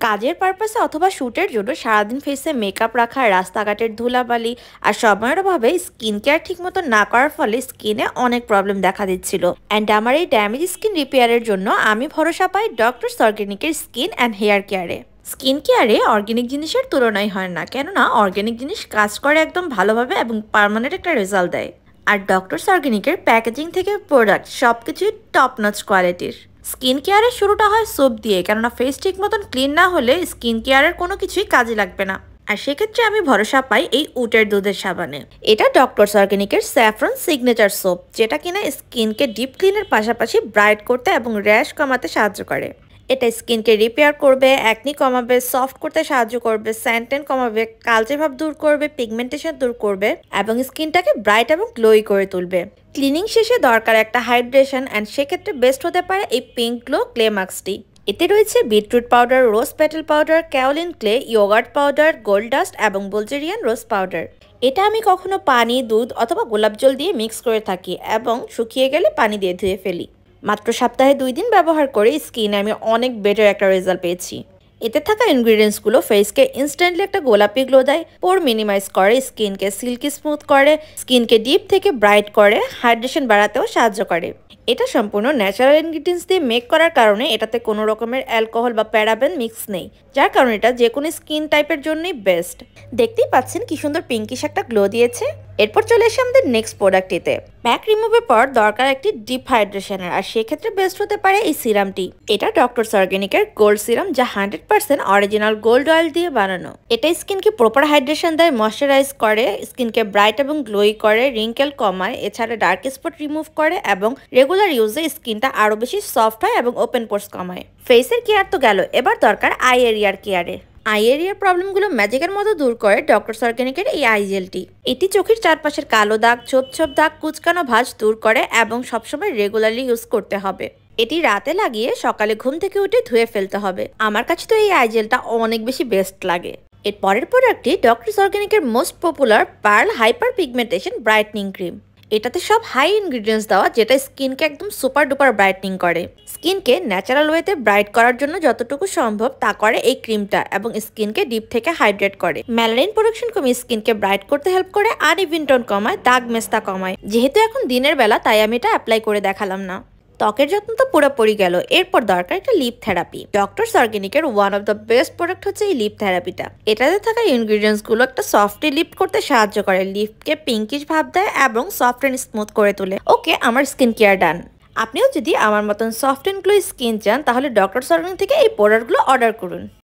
কাজের পারপাসে অথবা শ্যুটের জন্য সারাদিন ফেসে মেকআপ রাখা, রাস্তাঘাটের ধুলাবালি আর সময়ের অভাবে স্কিন কেয়ার ঠিকমতো না করার ফলে স্কিনে অনেক প্রবলেম দেখা দিচ্ছিল। অ্যান্ড আমার এই ড্যামেজ স্কিন রিপেয়ারের জন্য আমি ভরসা পাই ডক্টরস অর্গানিকের স্কিন অ্যান্ড হেয়ার কেয়ারে। স্কিন কেয়ারে অর্গানিক জিনিসের তুলনাই হয় না, কেননা অর্গানিক জিনিস কাজ করে একদম ভালোভাবে এবং পার্মানেন্ট একটা রেজাল্ট দেয়। আর ডক্টরস অর্গানিকের প্যাকেজিং থেকে প্রোডাক্ট সবকিছুই টপ নচ কোয়ালিটির। স্কিন কেয়ারের শুরুটা হয় সোপ দিয়ে, কেননা ফেস ঠিক মতন ক্লিন না হলে স্কিন কেয়ারের কোনো কিছুই কাজে লাগবে না। আর সেক্ষেত্রে আমি ভরসা পাই এই উটের দুধের সাবানে। এটা ডক্টরস অর্গানিকের স্যাফরন সিগনেচার সোপ, যেটা কিনা স্কিনকে ডিপ ক্লিনের পাশাপাশি ব্রাইট করতে এবং র্যাশ কমাতে সাহায্য করে। এটা স্কিনকে রিপেয়ার করবে, অ্যাকনি কমাবে, সফট করতে সাহায্য করবে, স্যানটেন কমাবে, কালচে ভাব দূর করবে, পিগমেন্টেশন দূর করবে এবং স্কিনটাকে ব্রাইট এবং গ্লোই করে তুলবে। ক্লিনিং শেষে দরকার একটা হাইড্রেশন, অ্যান্ড সেক্ষেত্রে বেস্ট হতে পারে এই পিঙ্ক গ্লো ক্লে মাস্কটি। এতে রয়েছে beetroot powder, rose petal powder, kaolin clay, yogurt powder, gold dust এবং বুলগেরিয়ান রোজ পাউডার। এটা আমি কখনো পানি, দুধ অথবা গোলাপ জল দিয়ে মিক্স করে থাকি এবং শুকিয়ে গেলে পানি দিয়ে ধুয়ে ফেলি। মাত্র সপ্তাহে 2 দিন ব্যবহার করে স্কিনে আমি অনেক বেটার একটা রেজাল্ট পেয়েছি। এতে থাকা ইনগ্রিডিয়েন্টসগুলো ফেসকে ইনস্ট্যান্টলি একটা গোলাপি গ্লো দেয়, পোর মিনিমাইজ করে, স্কিনকে সিল্কি স্মুথ করে, স্কিনকে ডিপ থেকে ব্রাইট করে, হাইড্রেশন বাড়াতেও সাহায্য করে। এটা সম্পূর্ণ ন্যাচারাল ইনগ্রিডিয়েন্টস দিয়ে মেক করার কারণে এটাতে কোনো রকমের অ্যালকোহল বা প্যারাবেন মিক্স নেই, যার কারণে এটা যে কোনো স্কিন টাইপের জন্যই বেস্ট। দেখতেই পাচ্ছেন কি সুন্দর পিঙ্কিশ একটা গ্লো দিয়েছে। এরপর চলে এসে আমাদের নেক্সট প্রোডাক্টটিতে। ব্যাক রিমুভের পর দরকার একটি ডিপ হাইড্রেশনের, আর সেক্ষেত্রে বেস্ট হতে পারে এই সিরামটি। এটা ডক্টরস অর্গানিকের গোল্ড সিরাম, যা 100% অরিজিনাল গোল্ড অয়েল দিয়ে বানানো। এটা স্কিনকে প্রপার হাইড্রেশন দেয়, ময়শ্চারাইজ করে, স্কিনকে ব্রাইট এবং গ্লোই করে, রিঙ্কেল কমায়, এছাড়া ডার্ক স্পট রিমুভ করে এবং রেগুলার ইউজে স্কিনটা আরো বেশি সফট হয় এবং ওপেন পোর্স কমায়। ফেসের কেয়ার তো গেল, এবার দরকার আই এরিয়ার কেয়ারে। আই এরিয়ার প্রবলেমগুলো ম্যাজিকের মতো দূর করে ডক্টরস অর্গানিকের এই আই জেলটি। এটি চোখের চারপাশের কালো দাগ, ছোপ ছোপ দাগ, কুচকানো ভাঁজ দূর করে এবং সবসময় রেগুলারলি ইউজ করতে হবে। এটি রাতে লাগিয়ে সকালে ঘুম থেকে উঠে ধুয়ে ফেলতে হবে। আমার কাছে তো এই আই জেলটা অনেক বেশি বেস্ট লাগে। এর পরের প্রোডাক্টটি ডক্টরস অর্গানিকের most popular pearl hyper pigmentation brightening cream. এটাতে সব হাই ইনগ্রিডিয়েন্টস দেওয়া, যেটা স্কিনকে একদম সুপার ডুপার ব্রাইটনিং করে। স্কিনকে ন্যাচারাল ওয়েতে ব্রাইট করার জন্য যতটুকু সম্ভব তা করে এই ক্রিমটা, এবং স্কিনকে ডিপ থেকে হাইড্রেট করে, মেলানিন প্রোডাকশন কমিয়ে স্কিনকে ব্রাইট করতে হেল্প করে, আনইভেন টোন কমায়, দাগ মেস্তা কমায়। যেহেতু এখন দিনের বেলা, তাই আমি এটা অ্যাপ্লাই করে দেখালাম না। ত্বকের যত্ন তো পুরোপুরি গেল, এরপর দরকার একটা লিপ থেরাপি। ডক্টরস অর্গানিকের one of the best product হচ্ছে এই লিপ থেরাপিটা। এটাতে থাকা ইনগ্রিডিয়েন্টস গুলো একটা সফটলি লিফট করতে সাহায্য করে, লিপকে পিঙ্কিশ ভাব দেয় এবং সফট এন্ড স্মুথ করে তোলে। ওকে, আমার স্কিন কেয়ার ডান। আপনিও যদি আমার মতন সফট এন্ড গ্লো স্কিন চান, তাহলে ডক্টরস অর্গানিক থেকে এই প্রোডাক্টগুলো অর্ডার করুন।